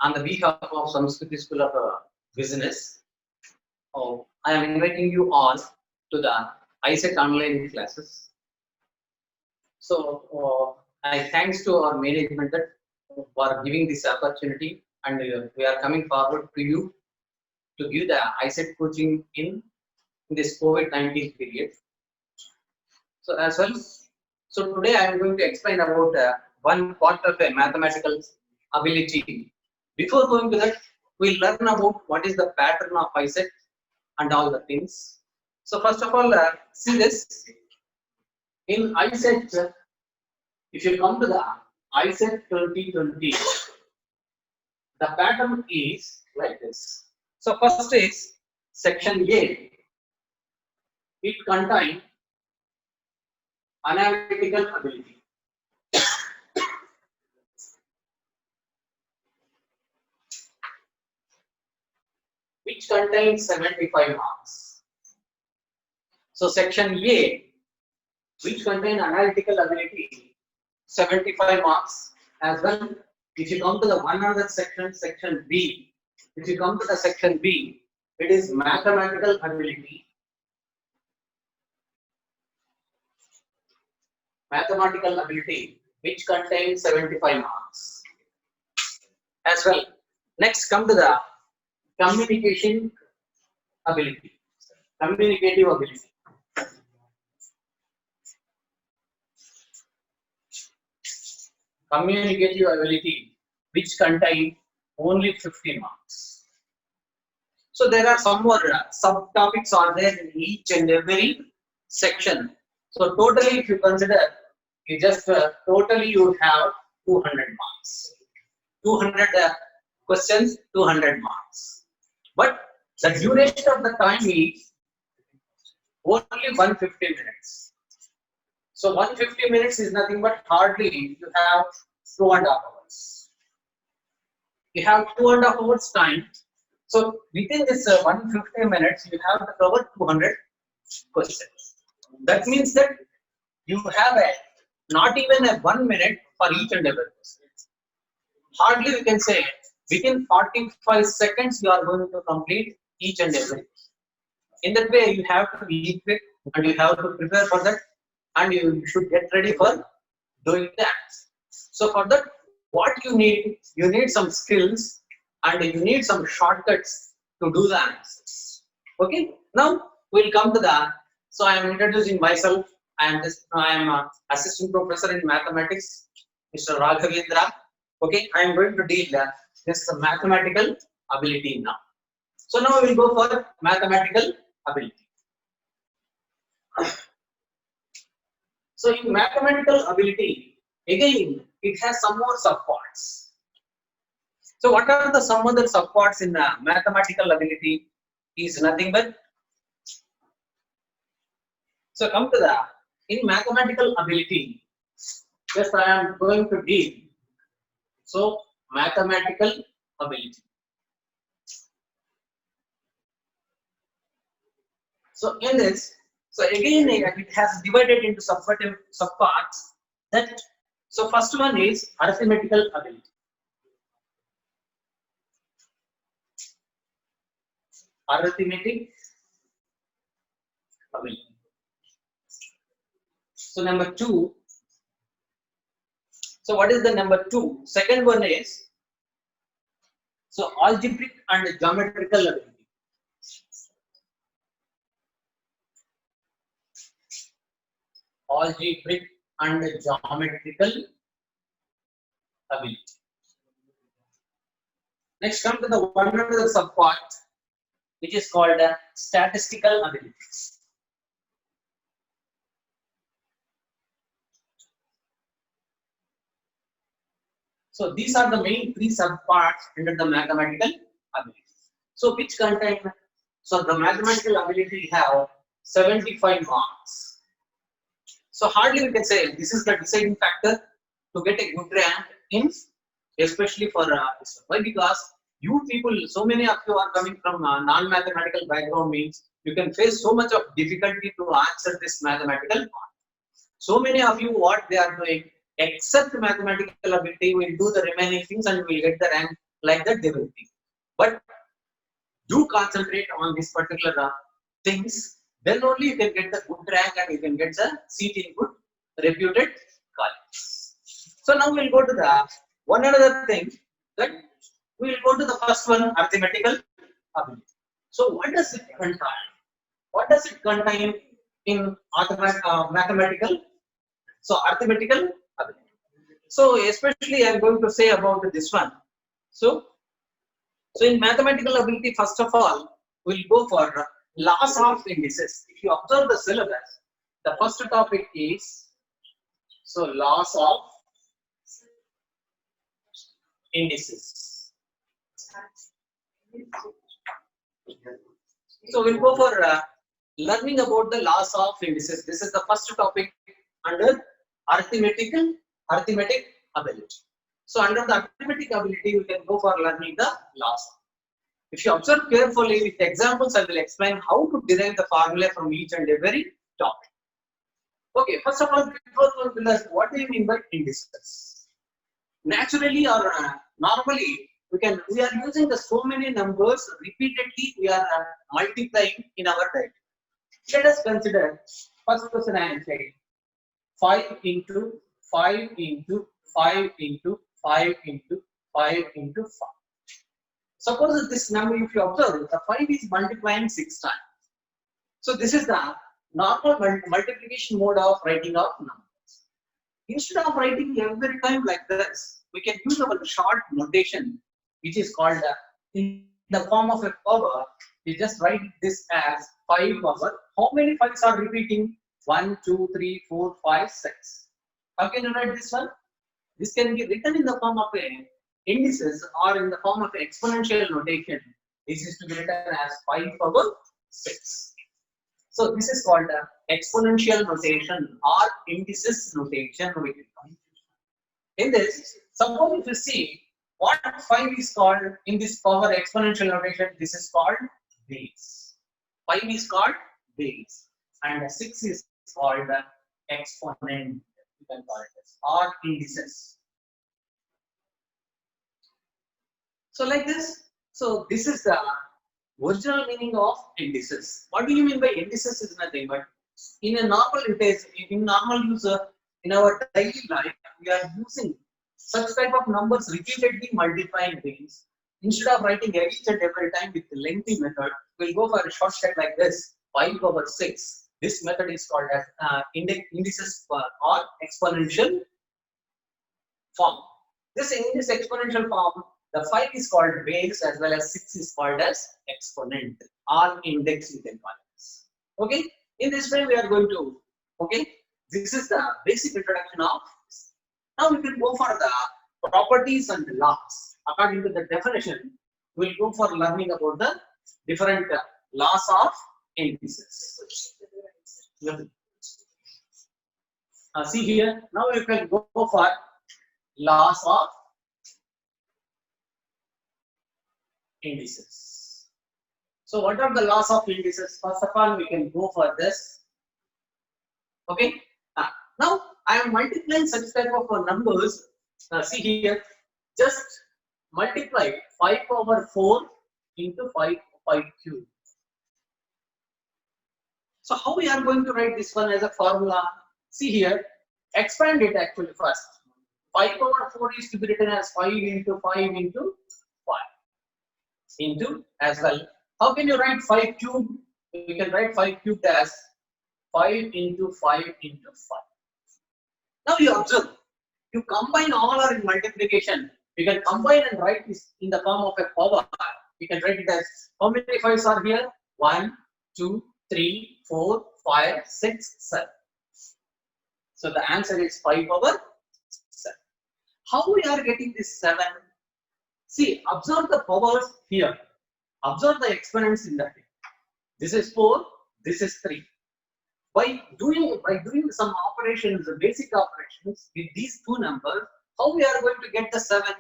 on the behalf of Samskriti School of Business, I am inviting you all to the ISET online classes. So I thanks to our management that for giving this opportunity, and we are coming forward to you to give the ISET coaching in this COVID-19 period. So as well, so today I am going to explain about one part of a mathematical ability. Before going to that, we'll learn about what is the pattern of ISET and all the things. So first of all, see this. In ISET, if you come to the ISET 2020, the pattern is like this. So first is section A. It contains analytical ability. Which contains 75 marks. So section A, which contains analytical ability, 75 marks as well. If you come to the one other section, section B, if you come to the section B, it is mathematical ability. Mathematical ability, which contains 75 marks as well. Next, come to the communication ability, communicative ability. Communicative ability, which contain only 50 marks. So there are some more subtopics are there in each and every section. So totally, if you consider, you just totally you have 200 marks. 200 questions, 200 marks. But the duration of the time is only 150 minutes. So 150 minutes is nothing but hardly you have 2.5 hours. You have 2.5 hours time. So within this 150 minutes, you have to cover 200 questions. That means that you have not even a 1 minute for each and every question. Hardly you can say within 45 seconds you are going to complete each and every. In that way, you have to be quick and you have to prepare for that, and you should get ready for doing that. So for that, what you need some skills and you need some shortcuts to do the answers. Okay, now we'll come to the. So I am introducing myself. I am assistant professor in mathematics, Mr. Raghavendra. Okay, I am going to deal this mathematical ability now. So now we will go for mathematical ability. So in mathematical ability, again, it has some more subparts. So what are the some other subparts in mathematical ability? Is nothing but. So come to the in mathematical ability. Just I am going to deal. So mathematical ability. So in this, so again it has divided into subparts. That so first one is arithmetical ability. Arithmetic ability. So number 2. So what is the number 2? Second one is so algebraic and geometrical ability. Algebraic and geometrical ability. Next, come to the one another subpart, which is called statistical abilities. So these are the main 3 subparts under the mathematical ability. So which contain, so the mathematical ability have 75 marks. So hardly we can say this is the deciding factor to get a good rank in, especially for this. Why? Because you people, so many of you are coming from non-mathematical background, means you can face so much of difficulty to answer this mathematical part. So many of you, what they are doing, except mathematical ability, will do the remaining things and will get the rank like that they will be. But do concentrate on this particular things, then only you can get the good rank and you can get the seat in good reputed college. So now we'll go to the one another thing, that we will go to the first one, arithmetical ability. So what does it contain? What does it contain in mathematical? So arithmetical ability. So especially I am going to say about this one. So in mathematical ability, first of all, we'll go for laws of indices. If you observe the syllabus, the first topic is laws of indices. So we'll go for learning about the laws of indices. This is the first topic under arithmetic ability. So under the arithmetic ability, we can go for learning the laws. If you observe carefully with examples, I will explain how to derive the formula from each and every topic. Okay, first of all, what do you mean by indices? Naturally or normally, we are using the so many numbers repeatedly. We are multiplying in our diagram. Let us consider first question I am saying 5 into 5 into 5 into 5 into 5 into 5. Suppose this number, if you observe, the 5 is multiplying 6 times. So this is the normal multiplication mode of writing of numbers. Instead of writing every time like this, we can use our short notation, which is called in the form of a power. We just write this as 5 power. How many 5s are repeating? 1, 2, 3, 4, 5, 6. How can you write this one? This can be written in the form of a indices or in the form of exponential notation. This is to be written as 5 power 6. So this is called exponential notation or indices notation. In this, suppose if you see what 5 is called in this power exponential notation, this is called base. 5 is called base and 6 is called exponent. You can call it as or indices. So like this, so this is the original meaning of indices. What do you mean by indices is nothing but in a normal use, in our daily life, we are using such type of numbers repeatedly multiplying things. Instead of writing each and every time with the lengthy method, we'll go for a shortcut like this, 5 power 6. This method is called as indices or exponential form. In this exponential form, the 5 is called base as well as 6 is called as exponent or index, you can call it. Okay, in this way we are going to, okay, this is the basic introduction of this. Now we will go for the properties and the laws. According to the definition, we will go for learning about the different laws of indices. See here, now we can go for laws of indices. So what are the laws of indices? First of all, we can go for this. Okay. Now I am multiplying such type of numbers. See here, just multiply 5 power 4 into 5 cube. So how we are going to write this one as a formula? See here, expand it actually first. 5 power 4 is to be written as 5 into 5 into 5 into as well. How can you write 5 cube? We can write 5 cubed as 5 into 5 into 5. Now you observe, you combine all are in multiplication. You can combine and write this in the form of a power. You can write it as how many 5s are here? 1, 2, 3, 4, 5, 6, 7. So the answer is 5 power 7. How we are getting this 7? See, observe the powers here. Observe the exponents in that. This is 4, this is 3. By doing some operations, the basic operations with these two numbers, how we are going to get the 7?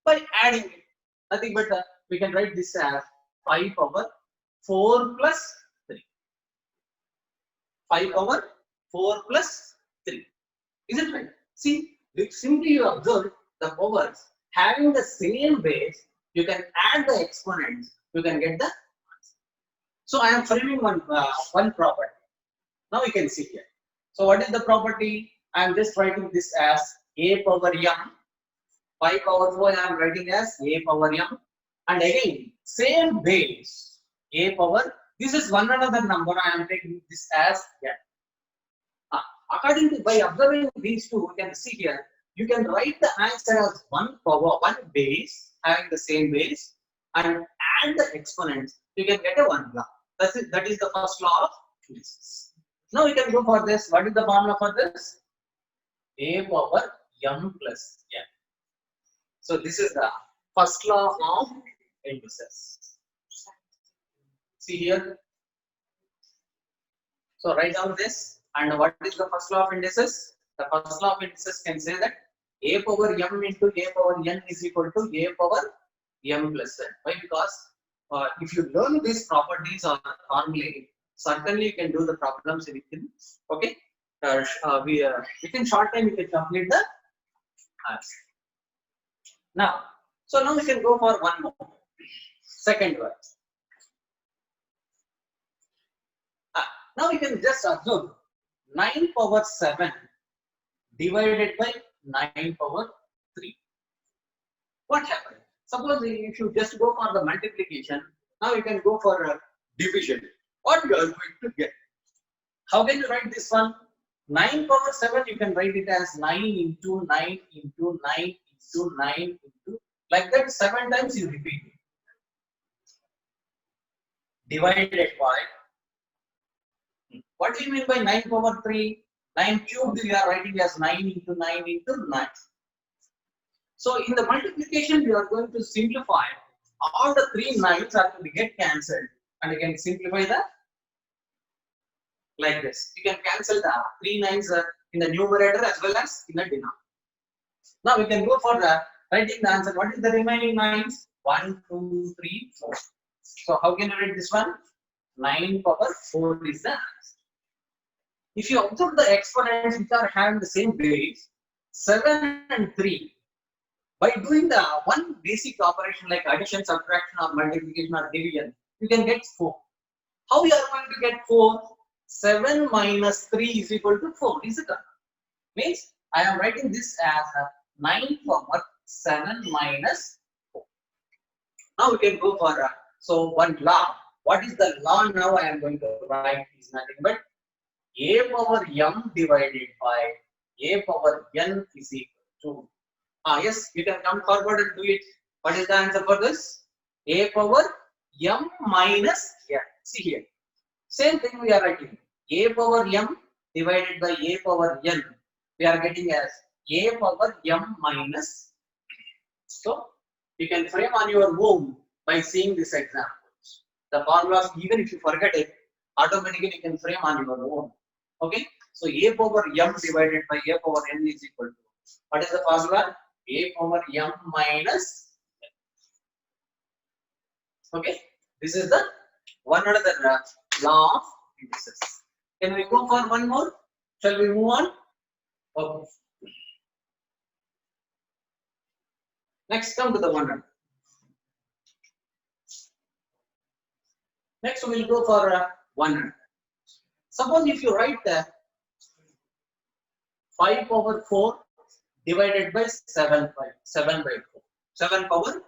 By adding it. Nothing but we can write this as 5 power 4 plus 3. 5 power 4 plus 3. Is it right? See, simply you observe the powers having the same base, you can add the exponents, you can get the answer. So I am framing one property. Now you can see here. So what is the property? I am just writing this as a power m. 5 power 4 I am writing as a power m. And again, same base, a power. This is one another number. I am taking this as n. According to, by observing these two, you can see here, you can write the answer as one power, one base, having the same base, and add the exponents, you can get a one law. That is the first law of indices. Now we can go for this. What is the formula for this? A power m plus n. So this is the first law of indices. See here. So write down this. And what is the first law of indices? The first law of indices can say that a power m into a power n is equal to a power m plus n. Why? Because if you learn these properties or formulae, certainly you can do the problems within, okay? Within short time you can complete the answer. Now we can go for one more. Second one. Now we can just observe 9 power 7 divided by 9 power 3. What happened? Suppose if you just go for the multiplication, now you can go for division. What you are going to get? How can you write this one? 9 power 7, you can write it as 9 into 9 into 9 into 9 into, like that 7 times you repeat it. Divided by, what do you mean by 9 power 3? 9 cubed we are writing as 9 into 9 into 9. So in the multiplication we are going to simplify. All the 3 9s are to get cancelled, and you can simplify that like this. You can cancel the 3 9s in the numerator as well as in the denominator. Now we can go for the writing the answer. What is the remaining 9s? 1, 2, 3, 4. So how can you write this one? 9 power 4 is the answer. If you observe the exponents which are having the same base, 7 and 3, by doing the one basic operation like addition, subtraction, or multiplication or division, you can get 4. How we are going to get 4? 7 minus 3 is equal to 4. Is it? Means I am writing this as 9 power 7 minus 4. Now we can go for so one law. What is the law now I am going to write is nothing but a power m divided by a power n is equal to. Yes, you can come forward and do it. What is the answer for this? A power m minus n. See here. Same thing we are writing. A power m divided by a power n. We are getting as a power m minus. So you can frame on your own by seeing this examples. The formulas, even if you forget it, automatically you can frame on your own. Okay. So a power m divided by a power n is equal to. What is the formula? A power m minus n. Okay. This is the one another law of indices. Can we go for one more? Shall we move on? Okay. Next, come to the one. Next, we will go for one. Suppose if you write 5 power 4 divided by 7 by 4. 7 power 4.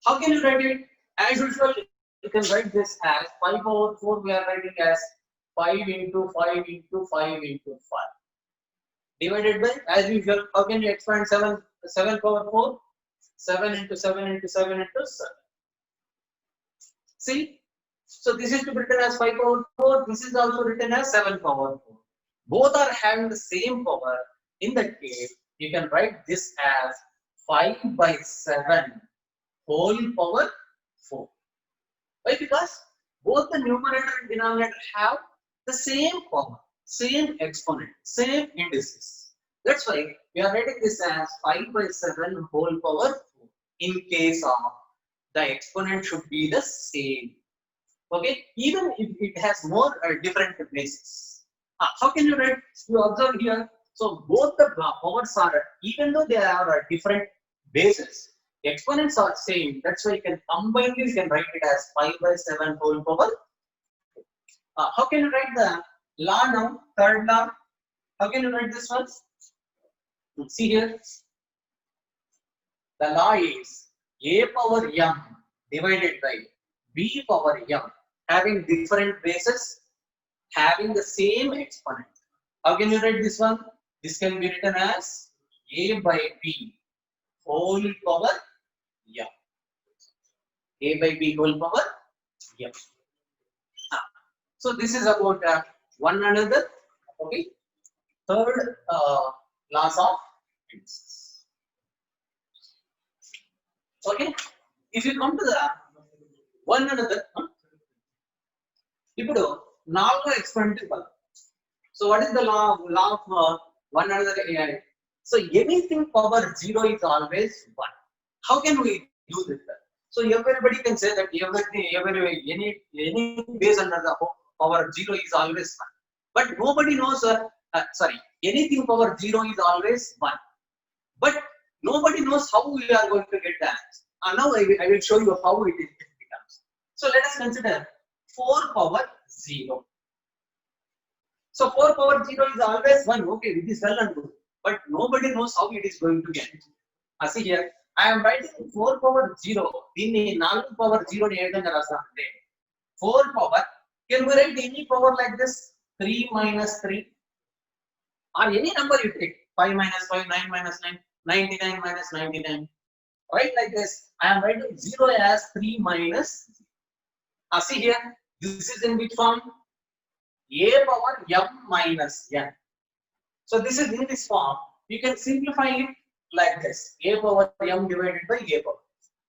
How can you write it? As usual, you can write this as 5 power 4. We are writing as 5 into 5 into 5 into 5. Divided by, as usual, how can you expand 7 power 4? 7 into 7 into 7 into 7. See? So this is to be written as 5 power 4. This is also written as 7 power 4. Both are having the same power. In that case, you can write this as 5 by 7 whole power 4. Why? Because both the numerator and denominator have the same power, same exponent, same indices. That's why we are writing this as 5 by 7 whole power 4. In case of the exponent should be the same. Okay, even if it has more different bases. How can you write? You observe here. So both the powers are, even though they are different bases, Exponents are same. That's why you can combine this. You can write it as 5 by 7 whole power. How can you write the law now? Third law. How can you write this one? See here. The law is a power m divided by b power m, having different bases, having the same exponent. How can you write this one? This can be written as a by b whole power m. A by b whole power m. So this is about one another. Okay. Third laws of indices. Okay. If you come to the one another, ఇప్పుడు నాలుగో experiment ఇవ్వాలి. So what is the law of one another? So anything power 0 is always 1. How can we do this? So everybody can say that any base under the power 0 is always 1. But nobody knows, anything power 0 is always 1. But nobody knows how we are going to get that. And now I will show you how it becomes. So let us consider 4 power 0. So 4 power 0 is always 1. Okay, it is well and good. But nobody knows how it is going to get. See here, I am writing 4 power 0. In 4 power 0 ni 4 power. Can we write any power like this? 3 minus 3. Or any number you take. 5 minus 5, 9 minus 9, 99 minus 99. Right like this. I am writing 0 as 3 minus. See here, this is in which form? A power m minus n. So this is in this form. You can simplify it like this. A power m divided by a power.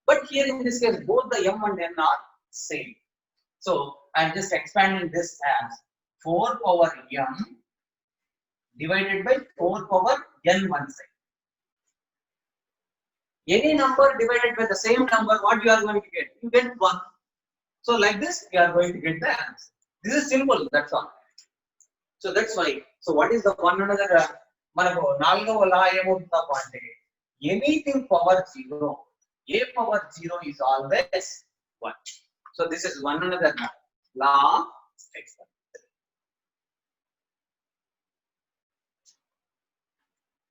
But here in this case, both the m and n are same. So I am just expanding this as 4 power m divided by 4 power n one side. Any number divided by the same number, what you are going to get? You get 1. So like this, you are going to get the answer. This is simple, that's all. So that's why. So what is the one another? Manago nalgo la emutundappa ante anything power 0, a power 0 is always 1. So this is one another law of exponent.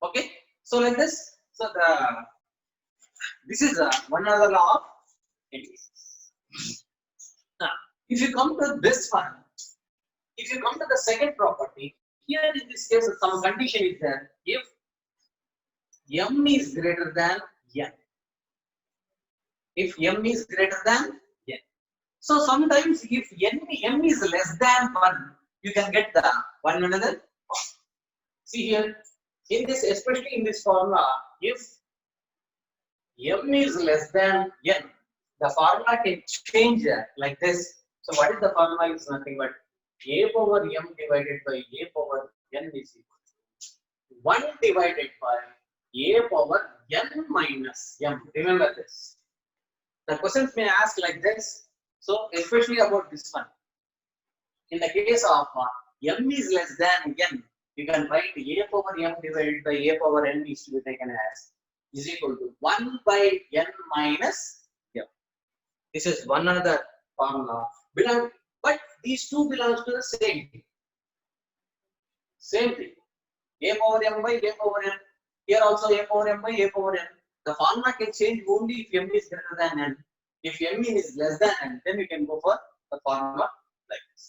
Okay. So like this. So this is one other law of indices. Now, if you come to this one, if you come to the second property, here in this case, some condition is there. If m is greater than n, if m is greater than n, so sometimes if m is less than 1, you can get the one another. See here, in this, especially in this formula, if m is less than n, the formula can change like this. So what is the formula? Is nothing but a power m divided by a power n is equal to 1 divided by a power n minus m. Remember this. The questions may ask like this. So especially about this one. In the case of m is less than n, you can write a power m divided by a power n is to be taken as is equal to 1 by n minus m. This is one other formula. But these two belongs to the same thing. Same thing. A power m by a power n. Here also a power m by a power n. The formula can change only if m is greater than n. If m is less than n, then we can go for the formula like this.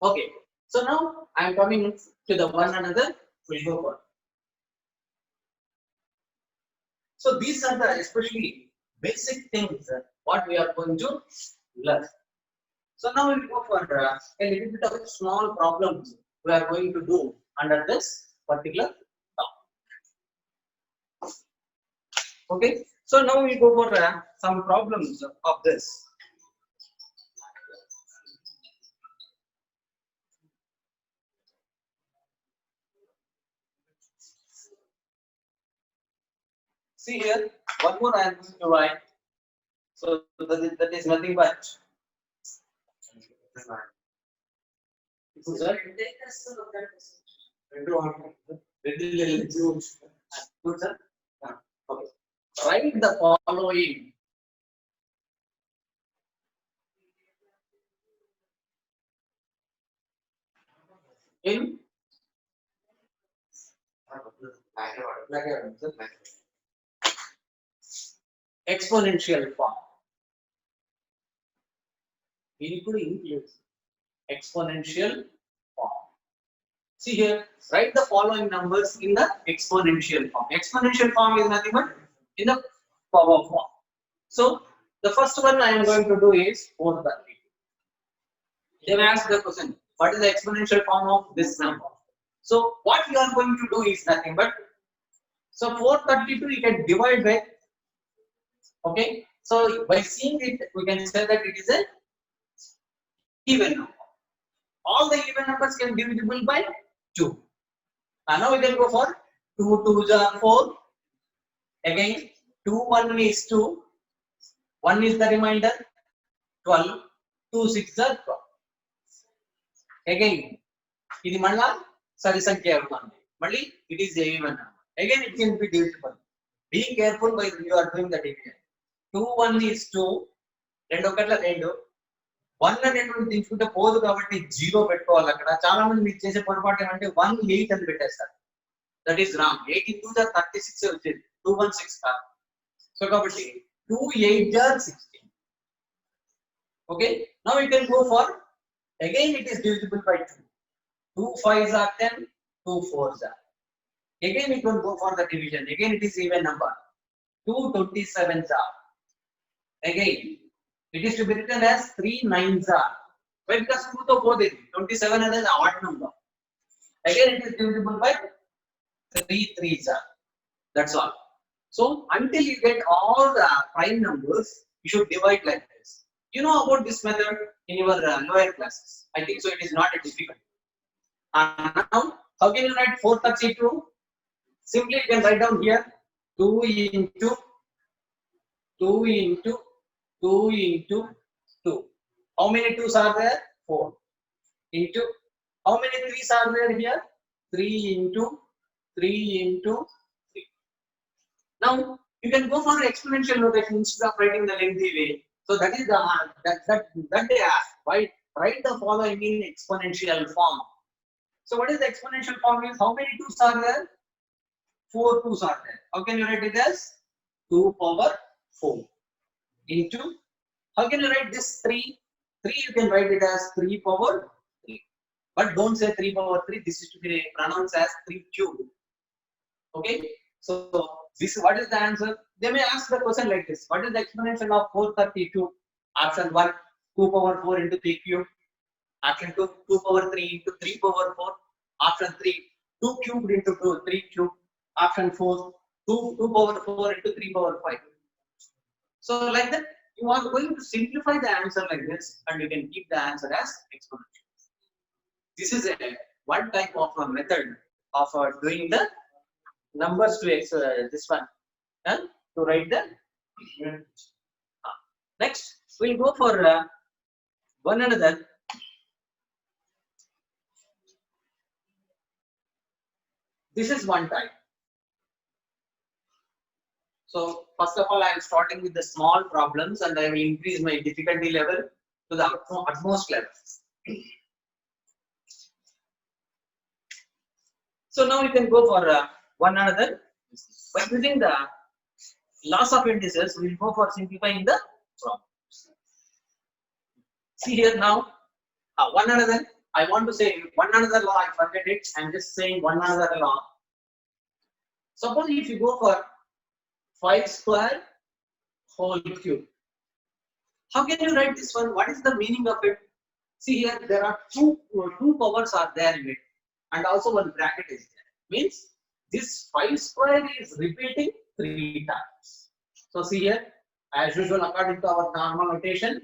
Okay. So now I am coming to the one another. We'll go for. So these are the especially basic things what we are going to learn. So now we'll go for a little bit of small problems we are going to do under this particular topic. Okay. So now we go for some problems of this. See here, one more I am going to write. So that is nothing but Sir? Good, sir. Okay. Write the following. In exponential form. Exponential form. See here, write the following numbers in the exponential form. Exponential form is nothing but in the power form. So the first one I am going to do is 432. They may ask the question, what is the exponential form of this number? So what you are going to do is nothing but, so 432 you can divide by, okay. So by seeing it, we can say that it is an even number. All the even numbers can be divisible by 2. And now we can go for 2 2s are 4. Again 2 1 is 2. 1 is the remainder 12. 2 6 are 12. Again ఇది మళ్ళా సరి సంఖ్య అవుతుంది. మళ్ళీ it is a even number. Again it can be divisible. Be careful while you are doing the division. 2 1 is 2. 2 ఒకట్ల 2. 1 అనేటువంటి తీసుకుంటే పోదు కాబట్టి 0 పెట్టుకోవాలి. అక్కడ చాలా మంది మీరు చేసే పొరపాటు ఏమంటే 1 8 అని పెట్టేస్తారు. That is wrong. 8 into 36 వచ్చేది. 2 1 6 కాదు. సో కాబట్టి 2 8 are 16. Okay. Now we can go for, again it is divisible by 2. 2 5s are 10. 2 4s are. Again we can go for the division. Again it is even number. 2 27s are. Again it is to be written as 3 9s are. Why? Because 2 to 4 is 27 is an odd number. Again it is divisible by 3 3s are. That's all. So until you get all the prime numbers, you should divide like this. You know about this method in your lower classes. I think so. It is not a difficult. And now, how can you write 432? Simply you can write down here 2 into 2 into 2 into 2. How many 2s are there? 4. Into, how many 3s are there here? 3 into 3 into 3. Now you can go for exponential notation instead of writing the lengthy way. So that is the that they ask. Why write the following in exponential form? So what is the exponential form? Is how many 2s are there? 4 2s are there. How can you write it as 2 power 4 into, how can you write this 3? 3 you can write it as 3 power 3. But don't say 3 power 3. This is to be pronounced as 3 cubed. Okay. So this, what is the answer? They may ask the question like this. What is the exponential of 432? Option 1, 2 power 4 into 3 cubed. Option 2, 2 power 3 into 3 power 4. Option 3, 2 cubed into 2, 3 cubed. Option 4, 2 power 4 into 3 power 5. So like that, you are going to simplify the answer like this, and you can keep the answer as exponential. This is one type of a method of doing the numbers to this one, to write the. Next, we'll go for one another. This is one type. So first of all, I am starting with the small problems, and I will increase my difficulty level to the utmost level. So now you can go for one another. By using the laws of indices, we will go for simplifying the problems. See here now, one another. I want to say one another law. I forget it. I am just saying one another law. Suppose if you go for 5 square whole cube. How can you write this one? What is the meaning of it? See here, there are two powers are there in it, and also one bracket is there. Means this 5 square is repeating 3 times. So see here, as usual, according to our normal notation,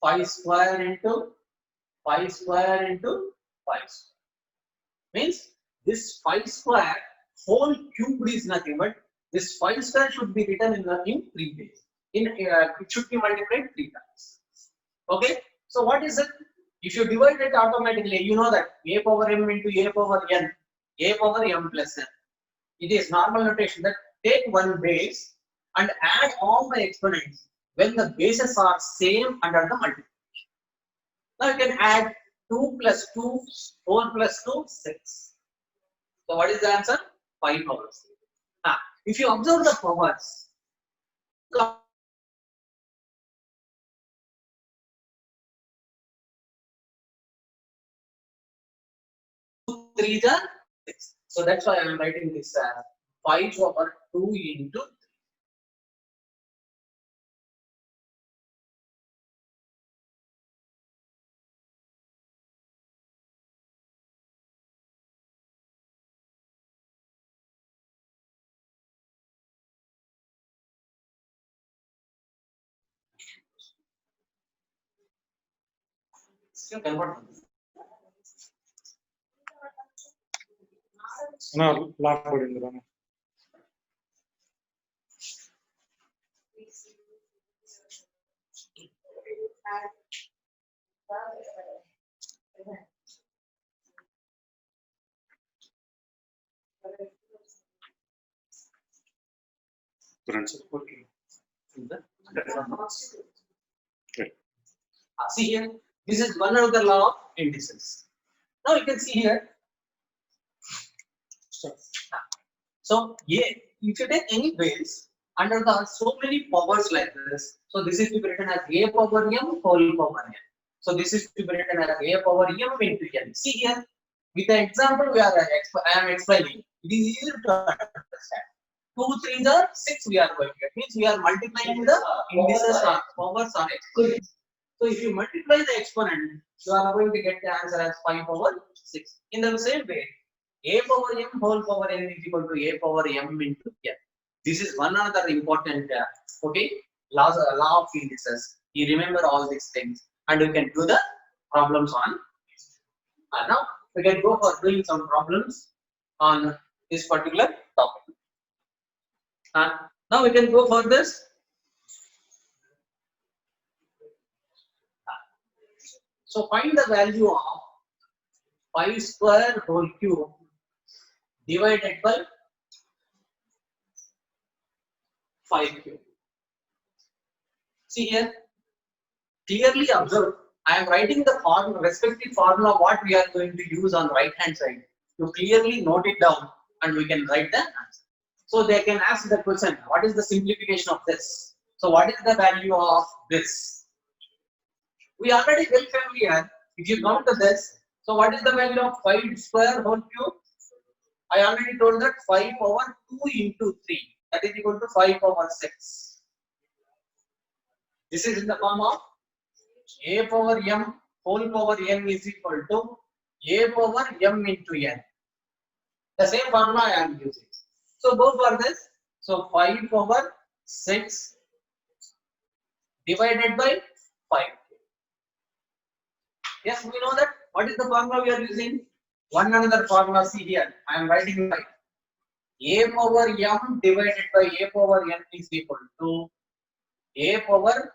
5 square into 5 square into 5 square. Means this 5 square whole cube is nothing but this 5 square should be written in 3 ways. It should be multiplied 3 times. Okay. So what is it? If you divide it automatically, you know that a power m into a power n, a power m plus n. It is normal notation that take one base and add all the exponents when the bases are same under the multiplication. Now you can add 2 plus 2, 4 plus 2, 6. So what is the answer? 5 powers. If you observe the powers, 2, 3 are 6. So that's why I am writing this as 5 over 2 into 3. Still convert. No, laugh for Indra. See here, this is one other law of indices. Now you can see here. So yeah, if you take any base under the so many powers like this, so this is to be written as a power m whole power n. So this is to be written as a power m into n. See here, with the example I am explaining, it is easier to understand. 2, 3 are 6 we are going to get. Means we are multiplying the indices or powers or exponents. So if you multiply the exponent, you are going to get the answer as 5 over 6. In the same way, a power m whole power n is equal to a power m into n. This is one other important law of indices. You remember all these things and you can do the problems on. Now we can go for doing some problems on this particular topic. Now we can go for this. So find the value of 5 square whole cube divided by 5 cube. See here, clearly observe, I am writing the formula, respective formula what we are going to use on right hand side. You clearly note it down and we can write the answer. So they can ask the question, what is the simplification of this? So what is the value of this? We already well familiar. If you come to this, so what is the value of 5 square whole cube? I already told that 5 over 2 into 3, that is equal to 5 over 6. This is in the form of a power m whole power n is equal to a power m into n. The same formula I am using. So go for this. So 5 over 6 divided by 5. Yes, we know that. What is the formula we are using? One another formula, see here. I am writing right. A power m divided by a power n is equal to a power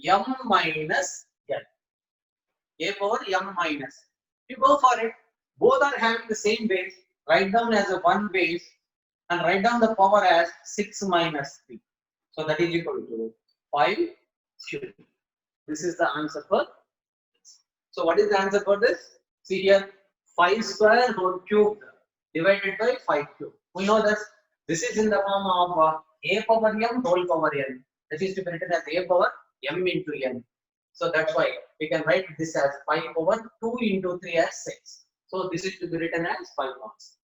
m minus n. A power m minus. You go for it. Both are having the same base. Write down as a one base and write down the power as 6 minus 3. So that is equal to 5 cube. This is the answer for this. So what is the answer for this? See here, 5 square whole cube divided by 5 cube. We know that this is in the form of a power m whole power n. That is to be written as a power m into n. So that's why we can write this as 5 over 2 into 3 as 6. So this is to be written as 5 over 6.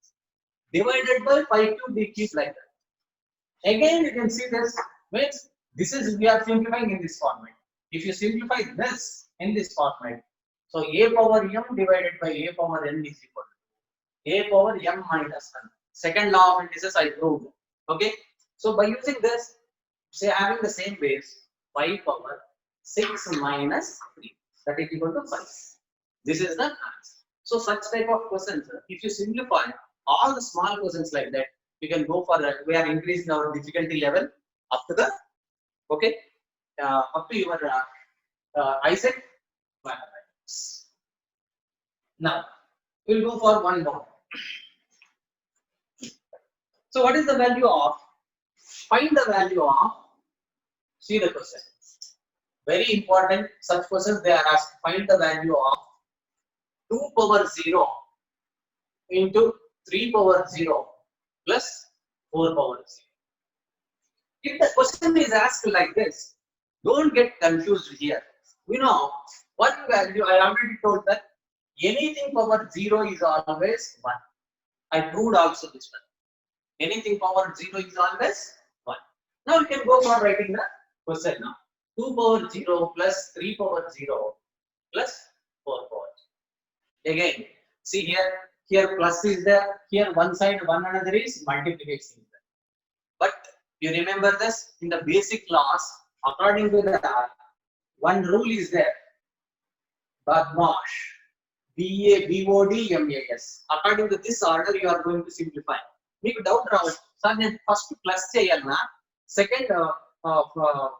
Divided by 5 cube, we keep like that. Again, you can see this means this is we are simplifying in this format. If you simplify this in this format, so a power m divided by a power n is equal to a power m minus n. Second law of indices I proved. Okay. So by using this, say having the same base, 5 power 6 minus 3, that is equal to 5. This is the answer. So such type of questions, if you simplify all the small questions like that, you can go for that. We are increasing our difficulty level up to the up to your Isaac mathematics. Now we'll go for one more. So what is the value of? Find the value of. See the question. Very important. Such questions they are asked. Find the value of 2 power 0 into 3 power 0 plus 4 power 0. If the question is asked like this, don't get confused here. You know, one value, I already told that anything power 0 is always 1. I proved also this one. Anything power 0 is always 1. Now you can go for writing the question now. 2 power 0 plus 3 power 0 plus 4 power 0. Again, see here plus is there, here one side, one another is multiplication. But you remember this in the basic laws, according to the one rule is there. Badmash. BABODMAS. According to this order, you are going to simplify. Make doubt రావచ్చు sir నేను first plus చేయాలన్నా second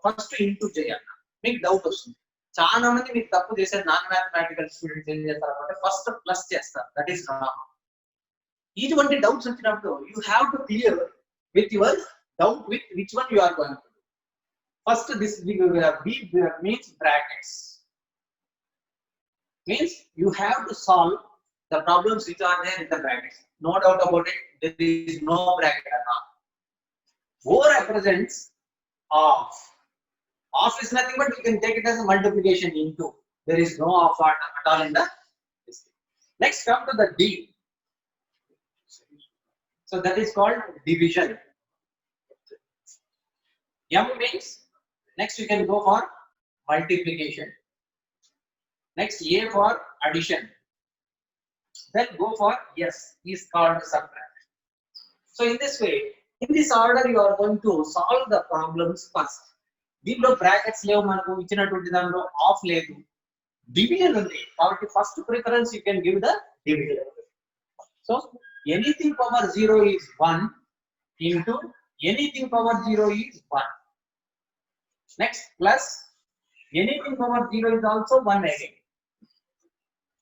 first into చేయాలన్నా మీకు doubt వస్తుంది. చాలా మంది మీకు తప్పు చేశారు. నాన్ మ్యాథమెటికల్ స్టూడెంట్స్ ఏం చేస్తారు అంటే ఫస్ట్ ప్లస్ చేస్తారు. That is wrong. ఇటువంటి డౌట్స్ వచ్చినప్పుడు you have to clear with your doubt with which one you are going to do. First, this B means brackets. Means you have to solve the problems which are there in the brackets. No doubt about it. There is no bracket at all. O represents off. Off is nothing but you can take it as a multiplication into. There is no off at all in the. Next, come to the D. So that is called division. M means next you can go for multiplication. Next A for addition. Then go for S is called subtraction. So in this way, in this order you are going to solve the problems first. దీంట్లో brackets లేవు మనకు ఇచ్చినటువంటి దాంట్లో of లేదు division ఉంది కాబట్టి first preference you can give the division. So anything power 0 is 1 into anything power 0 is 1. Next plus anything power 0 is also 1 again.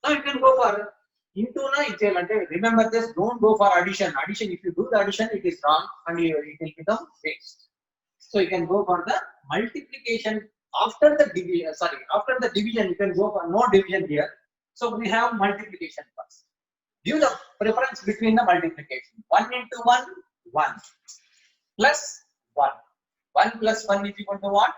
Now you can go for into na icheyalante. Remember this, don't go for addition. Addition, if you do the addition, it is wrong and it will become fixed. So you can go for the multiplication after the division. After the division you can go for no division here. So we have multiplication first. Give the preference between the multiplication. 1 into 1, 1 plus 1. 1 plus 1 is equal to what?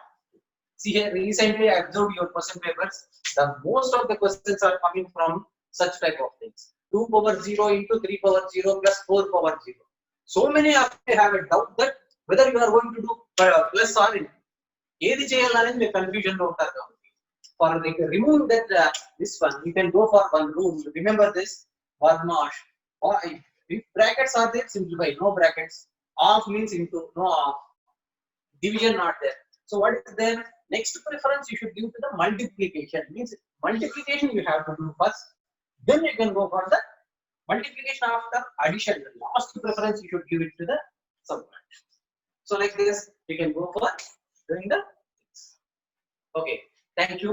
See here, recently I observed your question papers. The most of the questions are coming from such type of things. 2 power 0 into 3 power 0 plus 4 power 0. So many of you have a doubt that whether you are going to do plus or in. ఏది చేయాలని మీరు confusion లో ఉంటారు కాబట్టి for remove that this one you can go for one rule. Remember this. Badmash. Or if brackets are there, simplify. No brackets. Off means into. No off. Division not there. So what is there? Next preference you should give to the multiplication. Means multiplication you have to do first. Then you can go for the multiplication after addition. The last preference you should give it to the subtraction. So like this, you can go for doing the. Okay. Thank you.